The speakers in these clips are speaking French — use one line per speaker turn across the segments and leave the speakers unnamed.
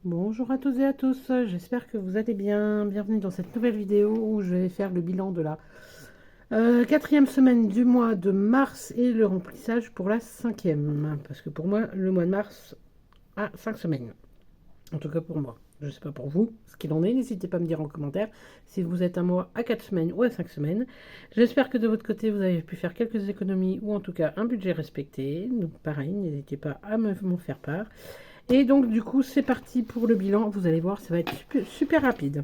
Bonjour à toutes et à tous, j'espère que vous allez bien. Bienvenue dans cette nouvelle vidéo où je vais faire le bilan de la quatrième semaine du mois de mars et le remplissage pour la cinquième. Parce que pour moi, le mois de mars a 5 semaines. En tout cas pour moi. Je ne sais pas pour vous ce qu'il en est. N'hésitez pas à me dire en commentaire si vous êtes un mois à 4 semaines ou à 5 semaines. J'espère que de votre côté, vous avez pu faire quelques économies ou en tout cas un budget respecté. Donc pareil, n'hésitez pas à m'en faire part. Et donc du coup c'est parti pour le bilan, vous allez voir ça va être super rapide.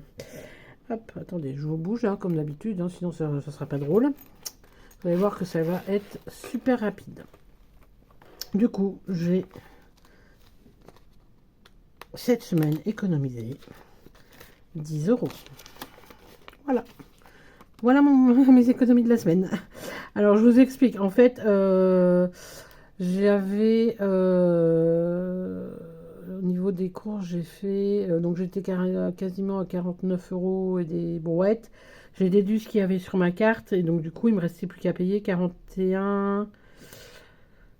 Hop, attendez, je vous bouge hein, comme d'habitude, hein, sinon ça ne sera pas drôle. Vous allez voir que ça va être super rapide. Du coup j'ai cette semaine économisé 10 euros. Voilà. Voilà mes économies de la semaine. Alors je vous explique, en fait j'avais au niveau des courses, j'ai fait donc j'étais quasiment à 49 euros et des brouettes. J'ai déduit ce qu'il y avait sur ma carte et donc du coup il me restait plus qu'à payer 41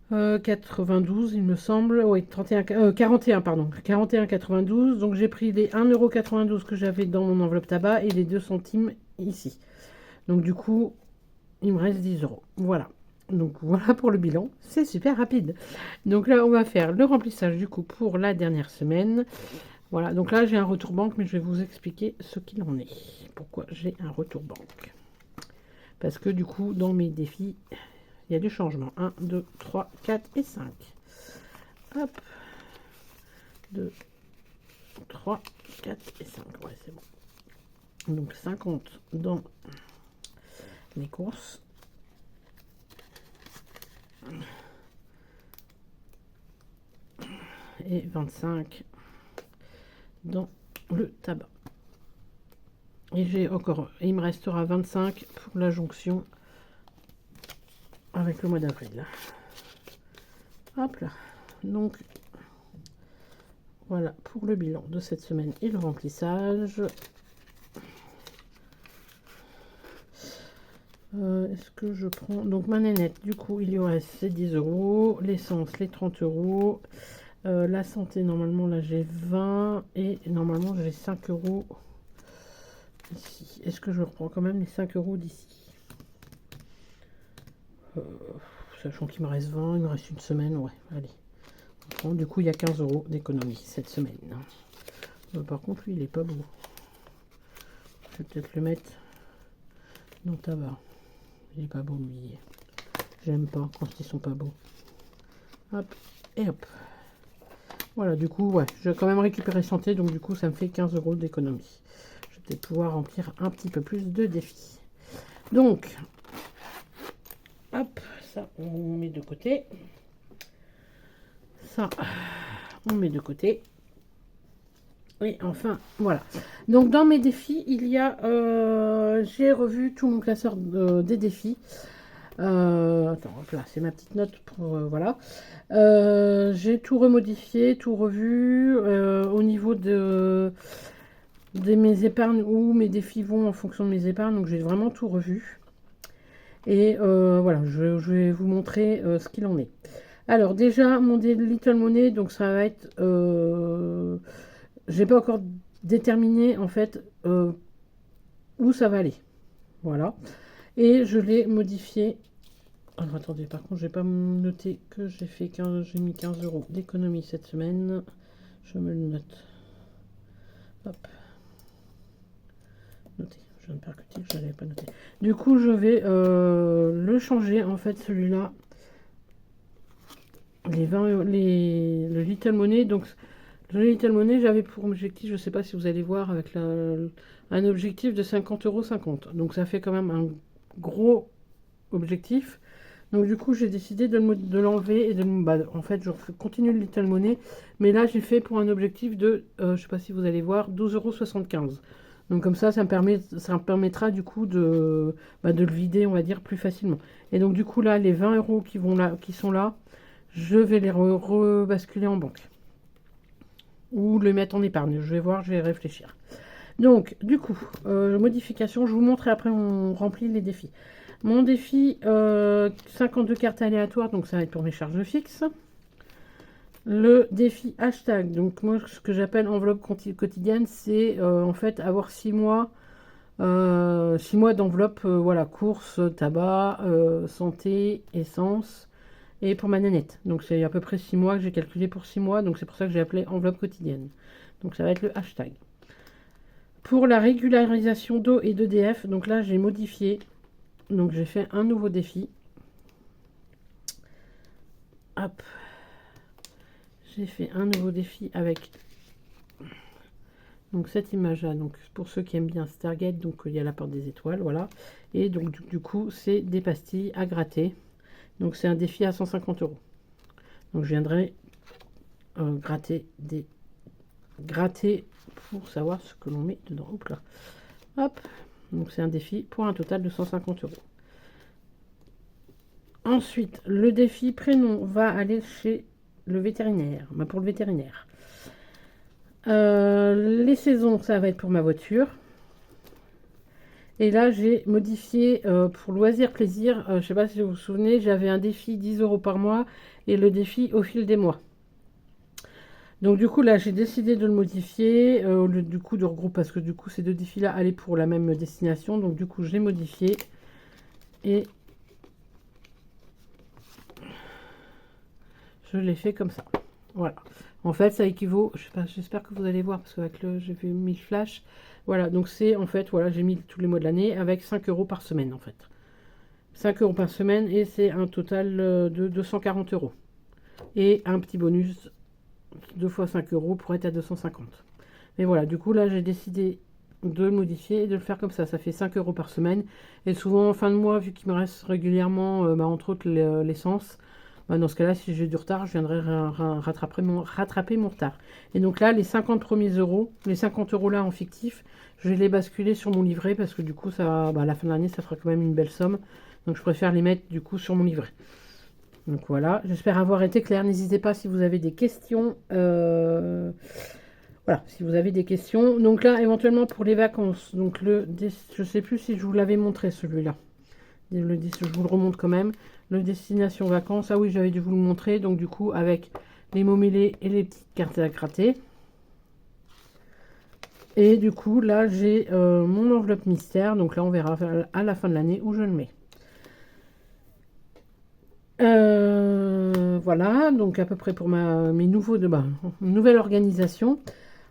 92 il me semble. Oui, 41 pardon, 41,92. Donc j'ai pris les 1,92 € que j'avais dans mon enveloppe tabac et les 2 centimes ici. Donc du coup il me reste 10 euros. Voilà. Donc voilà pour le bilan, c'est super rapide. Donc là, on va faire le remplissage du coup pour la dernière semaine. Voilà, donc là j'ai un retour banque, mais je vais vous expliquer ce qu'il en est. Pourquoi j'ai un retour banque. Parce que du coup, dans mes défis, il y a du changement. 1, 2, 3, 4 et 5. Hop. 2, 3, 4 et 5. Ouais, c'est bon. Donc 50 dans les courses. Et 25 dans le tabac. Et j'ai encore, il me restera 25 pour la jonction avec le mois d'avril. Hop là. Donc voilà pour le bilan de cette semaine et le remplissage. Est-ce que je prends donc ma nénette? Du coup, il y aurait ces 10 euros, l'essence, les 30 euros, la santé, normalement là j'ai 20 et normalement j'ai 5 euros ici. Est-ce que je reprends quand même les 5 euros d'ici? Sachant qu'il me reste 20, il me reste une semaine, ouais, allez. Bon, du coup, il y a 15 euros d'économie cette semaine. Par contre, lui, il est pas beau. Je vais peut-être le mettre dans le tabac. Il est pas beau, lui. J'aime pas quand ils sont pas beaux. Hop, et hop. Voilà, du coup, ouais, je vais quand même récupérer santé, donc du coup, ça me fait 15 euros d'économie. Je vais peut-être pouvoir remplir un petit peu plus de défis. Donc, hop, ça, on met de côté. Ça, on met de côté. Et enfin, voilà. Donc, dans mes défis, il y a... j'ai revu tout mon classeur des défis. Attends, hop là, c'est ma petite note pour... voilà. J'ai tout remodifié, tout revu. Au niveau de mes épargnes, où mes défis vont en fonction de mes épargnes. Donc, j'ai vraiment tout revu. Et voilà, je vais vous montrer ce qu'il en est. Alors, déjà, mon Little Money, donc ça va être... j'ai pas encore déterminé en fait où ça va aller. Voilà. Et je l'ai modifié. Alors attendez, par contre, j'ai pas noté que j'ai fait 15, j'ai mis 15 euros d'économie cette semaine. Je me le note. Hop. Noter. Je viens de percuter, je n'avais pas noté. Du coup, je vais le changer en fait, celui-là. Les 20 le Little Money. Donc, le Little Money, j'avais pour objectif, je ne sais pas si vous allez voir, avec un objectif de 50,50 €. Donc ça fait quand même un gros objectif. Donc du coup, j'ai décidé de l'enlever et en fait, je continue le Little Money. Mais là, j'ai fait pour un objectif de, je ne sais pas si vous allez voir, 12,75 €. Donc comme ça me permettra du coup de le vider, on va dire, plus facilement. Et donc du coup, là, les 20 euros qui sont là, je vais les rebasculer en banque. Ou le mettre en épargne. Je vais voir, je vais réfléchir. Donc, du coup, modification, je vous montre et après on remplit les défis. Mon défi, 52 cartes aléatoires, donc ça va être pour mes charges fixes. Le défi hashtag. Donc moi, ce que j'appelle enveloppe quotidienne, c'est en fait avoir 6 mois. 6 mois d'enveloppe, voilà, courses, tabac, santé, essence, et pour ma nénette. Donc c'est à peu près 6 mois que j'ai calculé pour 6 mois, donc c'est pour ça que j'ai appelé enveloppe quotidienne. Donc ça va être le hashtag. Pour la régularisation d'eau et d'EDF, donc là j'ai modifié, donc j'ai fait un nouveau défi. Hop, j'ai fait un nouveau défi avec donc cette image là, donc pour ceux qui aiment bien Stargate, donc il y a la porte des étoiles, voilà. Et donc du coup c'est des pastilles à gratter. Donc c'est un défi à 150 euros. Donc je viendrai gratter pour savoir ce que l'on met dedans. Hop là. Hop. Donc c'est un défi pour un total de 150 euros. Ensuite, le défi prénom va aller chez le vétérinaire. Bah, pour le vétérinaire. Les saisons, ça va être pour ma voiture. Et là, j'ai modifié pour loisir plaisir. Je ne sais pas si vous vous souvenez, j'avais un défi 10 euros par mois et le défi au fil des mois. Donc du coup là j'ai décidé de le modifier au lieu du coup de regrouper parce que du coup ces deux défis là allaient pour la même destination. Donc du coup j'ai modifié et je l'ai fait comme ça. Voilà. En fait ça équivaut, je sais pas, j'espère que vous allez voir parce qu'avec le j'ai vu 1000 flash. Voilà, donc c'est en fait, voilà, j'ai mis tous les mois de l'année avec 5 euros par semaine en fait. 5 euros par semaine et c'est un total de 240 euros. Et un petit bonus 2 fois 5 euros pour être à 250. Mais voilà, du coup là j'ai décidé de le modifier et de le faire comme ça. Ça fait 5 euros par semaine. Et souvent en fin de mois, vu qu'il me reste régulièrement, entre autres l'essence, dans ce cas-là, si j'ai du retard, je viendrai rattraper mon retard. Et donc là, les 50 premiers euros, les 50 euros là en fictif, je vais les basculer sur mon livret parce que du coup, ça, à la fin de l'année, ça fera quand même une belle somme. Donc je préfère les mettre du coup sur mon livret. Donc voilà, j'espère avoir été clair. N'hésitez pas si vous avez des questions. Voilà, si vous avez des questions. Donc là, éventuellement pour les vacances. Donc je sais plus si je vous l'avais montré celui-là. Je vous le remonte quand même. Le destination vacances. Ah oui, j'avais dû vous le montrer. Donc du coup, avec les mots mêlés et les petites cartes à gratter. Et du coup, là, j'ai mon enveloppe mystère. Donc là, on verra à la fin de l'année où je le mets. Voilà, donc à peu près pour mes nouveaux nouvelle organisation.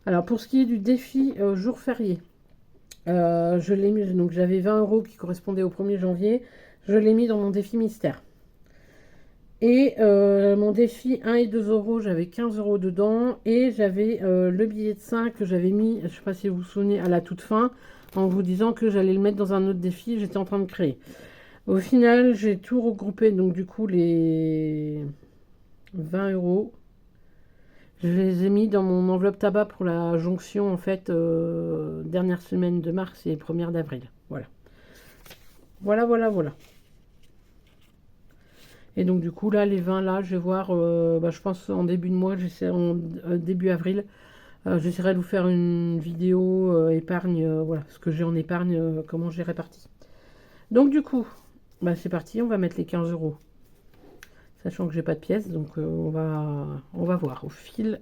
Alors pour ce qui est du défi jour férié, je l'ai mis, donc j'avais 20 euros qui correspondaient au 1er janvier, je l'ai mis dans mon défi mystère. Et mon défi 1 et 2 euros, j'avais 15 euros dedans. Et j'avais le billet de 5 que j'avais mis, je ne sais pas si vous vous souvenez, à la toute fin, en vous disant que j'allais le mettre dans un autre défi, j'étais en train de créer. Au final, j'ai tout regroupé, donc du coup, les 20 euros, je les ai mis dans mon enveloppe tabac pour la jonction, en fait, dernière semaine de mars et première d'avril. Voilà. Voilà. Et donc, du coup, là, les 20, là, je vais voir, je pense en début de mois, début avril, j'essaierai de vous faire une vidéo épargne, voilà, ce que j'ai en épargne, comment j'ai réparti. Donc, du coup, c'est parti, on va mettre les 15 euros. Sachant que j'ai pas de pièces, donc on va voir au fil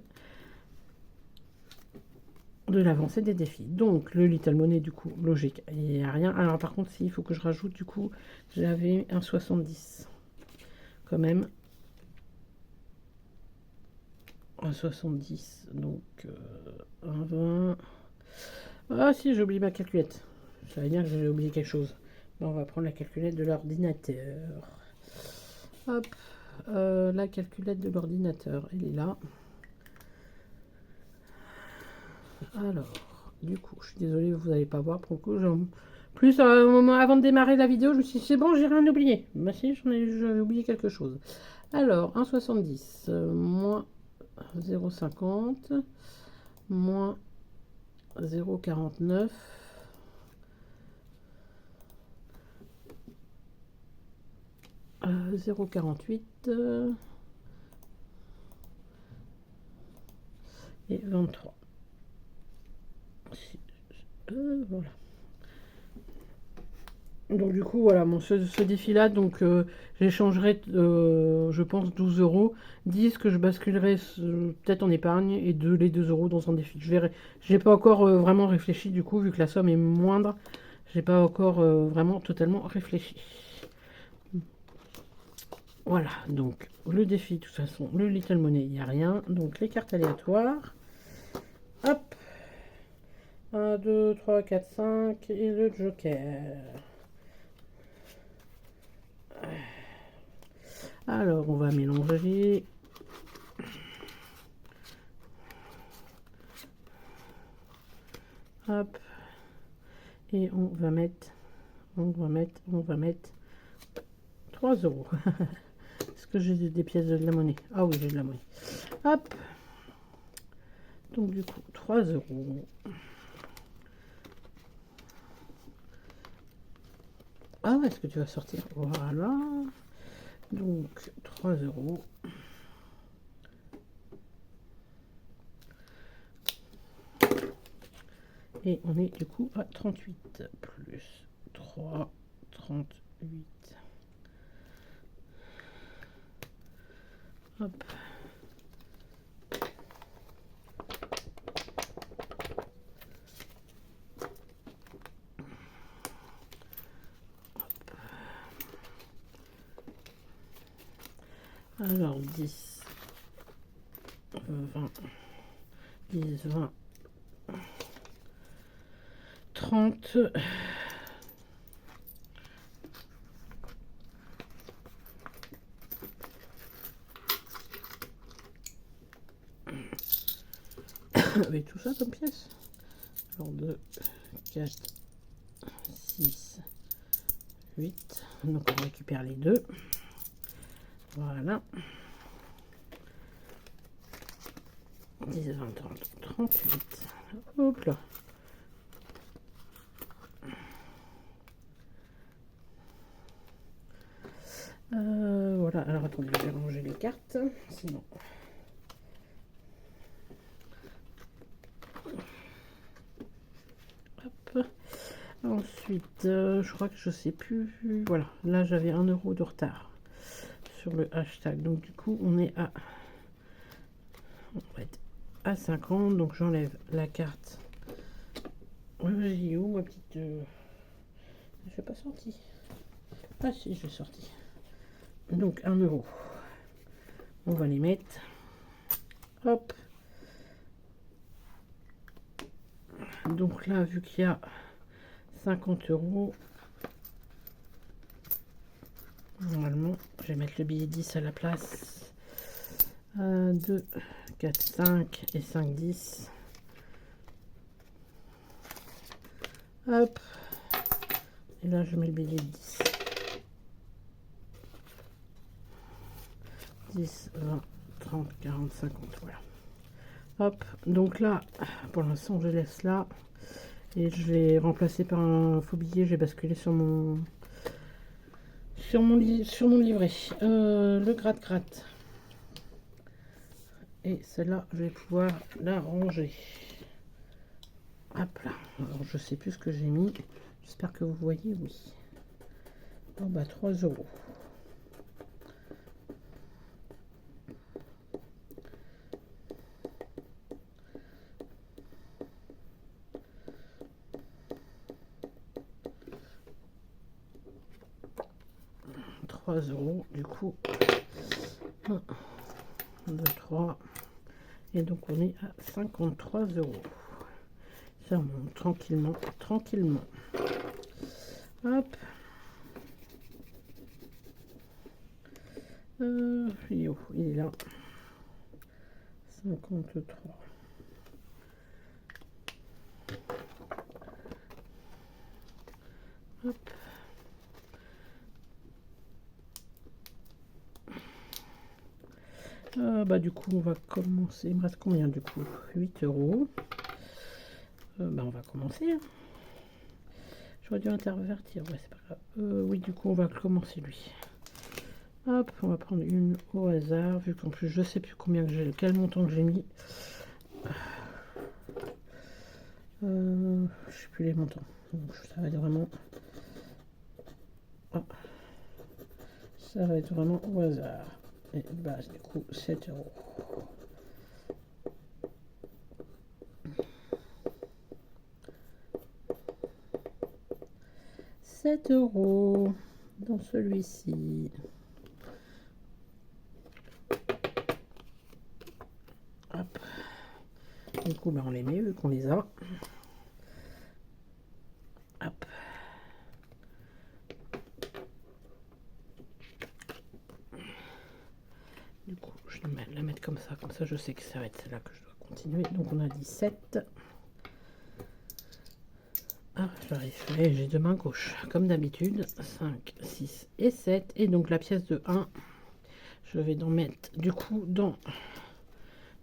de l'avancée des défis. Donc le Little Money, du coup, logique, il n'y a rien. Alors par contre, il faut que je rajoute, du coup, j'avais un 70 quand même. Un 70, donc un 20. Ah si, j'ai oublié ma calculette. Ça veut dire que j'ai oublié quelque chose. Bon, on va prendre la calculette de l'ordinateur. Hop, la calculette de l'ordinateur, elle est là. Alors, du coup, je suis désolée, vous n'allez pas voir. Pour le coup, plus au moment avant de démarrer la vidéo, je me suis dit, c'est bon, j'ai rien oublié. Bah si, j'avais oublié quelque chose. Alors, 1,70 moins 0,50 moins 0,49 0,48 et 23. Voilà. Donc du coup, voilà, ce défi-là, donc j'échangerai, je pense, 12 euros. 10 que je basculerai peut-être en épargne et les 2 euros dans un défi. Je verrai. J'ai pas encore vraiment réfléchi, du coup, vu que la somme est moindre, j'ai pas encore vraiment totalement réfléchi. Voilà, donc le défi, de toute façon, le Little Money, il n'y a rien. Donc les cartes aléatoires. Hop, 1, 2, 3, 4, 5 et le Joker. Alors, on va mélanger. Hop. Et on va mettre 3 euros. Est-ce que j'ai des pièces de la monnaie? Ah oui, j'ai de la monnaie. Hop. Donc du coup, 3 euros. Ah, est-ce que tu vas sortir? Voilà. Donc, 3 euros. Et on est du coup à 38 plus 3, 38. Hop. Alors 10, 20, 10, 20, 30. Avec tout ça comme pièce. Alors 2, 4, 6, 8. Donc on récupère les deux. Voilà. 10, 20, 30, 38. Hop là. Voilà, alors attendez, je vais ranger les cartes, sinon. Hop. Ensuite, je crois que je sais plus. Voilà, là j'avais 1 euro de retard sur le hashtag. Donc du coup, on est à. On va être à 50. Donc j'enlève la carte. Vas-y, où ma petite. Je suis pas sorti. Ah si, je suis sorti. Donc 1 euro. On va les mettre. Hop. Donc là, vu qu'il y a 50 euros, normalement, je vais mettre le billet 10 à la place. 1, 2, 4, 5 et 5, 10. Hop. Et là, je mets le billet 10. 10, 20, 30, 40, 50, voilà. Hop, donc là, pour l'instant, je laisse là. Et je vais remplacer par un faux billet. Je vais basculer sur mon livret. Le gratte-gratte. Et celle-là, je vais pouvoir la ranger. Hop là. Alors, je sais plus ce que j'ai mis. J'espère que vous voyez, oui. Oh bah, 3 euros. Du coup, 1, 2, 3. Et donc, on est à 53 euros. Ça monte tranquillement, tranquillement. Hop. Il est là. 53. Hop. Bah du coup on va commencer. Il me reste combien du coup? 8 euros. Bah on va commencer. Hein. J'aurais dû intervertir. Ouais, c'est pas grave. Oui, du coup on va commencer lui. Hop, on va prendre une au hasard, vu qu'en plus je sais plus quel montant que j'ai mis. Je sais plus les montants. Donc ça va être vraiment Ah, ça va être vraiment au hasard. Et base du coup 7 euros. €7 dans celui-ci. Hop. Du coup, ben, on les met vu qu'on les a. Hop. Du coup, je vais la mettre comme ça je sais que ça va être celle-là que je dois continuer. Donc on a dit 7. Ah, j'arrive. J'ai deux mains gauches, comme d'habitude. 5, 6 et 7. Et donc la pièce de 1, je vais en mettre du coup dans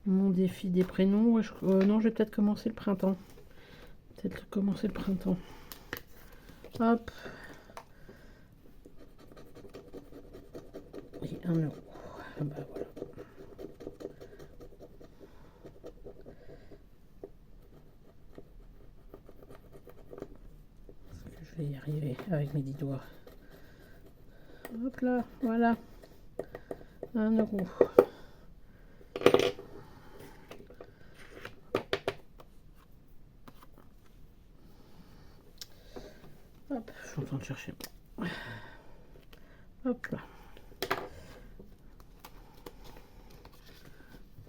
mon défi des prénoms. Non, je vais peut-être commencer le printemps. Hop. Et 1 euro. Ah bah voilà. Je vais y arriver avec mes 10 doigts. Hop là, voilà. 1 euro. Hop, je suis en train de chercher. Hop là.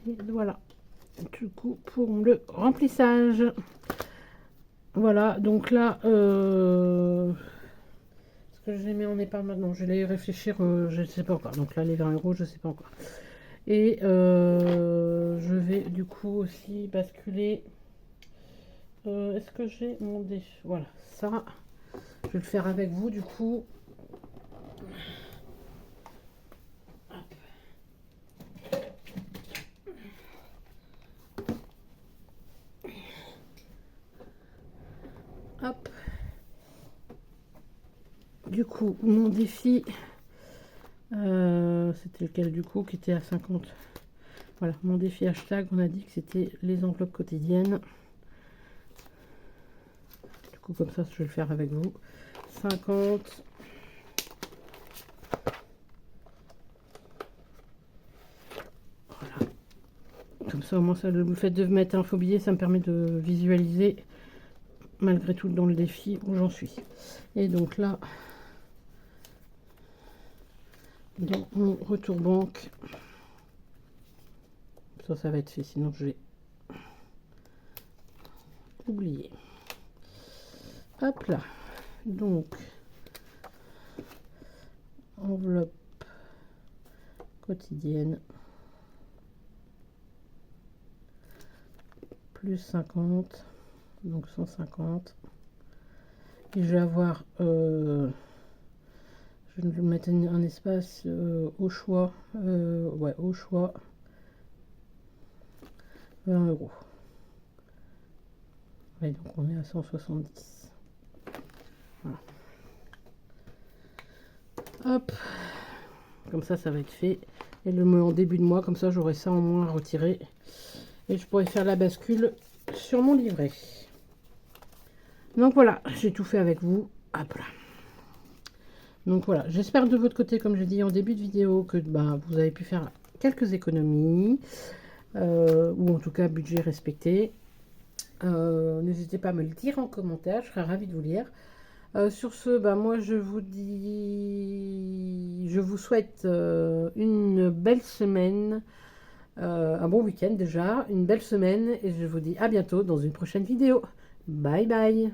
Et voilà. Du coup, pour le remplissage. Voilà, donc là, ce que je les mets en épargne maintenant, je vais y réfléchir, je ne sais pas encore. Donc là, les 20 euros, je ne sais pas encore. Et je vais du coup aussi basculer. Est-ce que j'ai mon défi? Voilà, ça, je vais le faire avec vous du coup. Hop. Du coup, mon défi, c'était lequel du coup qui était à 50? Voilà, mon défi hashtag, on a dit que c'était les enveloppes quotidiennes. Du coup, comme ça, je vais le faire avec vous. 50. Voilà. Comme ça, au moins, ça, le fait de mettre un faux billet, ça me permet de visualiser, malgré tout, dans le défi où j'en suis. Et donc là, dans mon retour banque, ça va être fait, sinon je vais oublier. Hop là, donc enveloppe quotidienne plus 50, donc 150. Et je vais avoir, je vais mettre un espace au choix, ouais, au choix, 20 euros. Et donc on est à 170. Voilà. Hop, comme ça va être fait. Et le en début de mois, comme ça j'aurai ça en moins à retirer. Et je pourrai faire la bascule sur mon livret. Donc voilà, j'ai tout fait avec vous. Hop là. Donc voilà, j'espère de votre côté, comme j'ai dit en début de vidéo, que vous avez pu faire quelques économies. Ou en tout cas budget respecté. N'hésitez pas à me le dire en commentaire, je serai ravie de vous lire. Sur ce, moi je vous dis, je vous souhaite une belle semaine, un bon week-end déjà, une belle semaine, et je vous dis à bientôt dans une prochaine vidéo. Bye bye.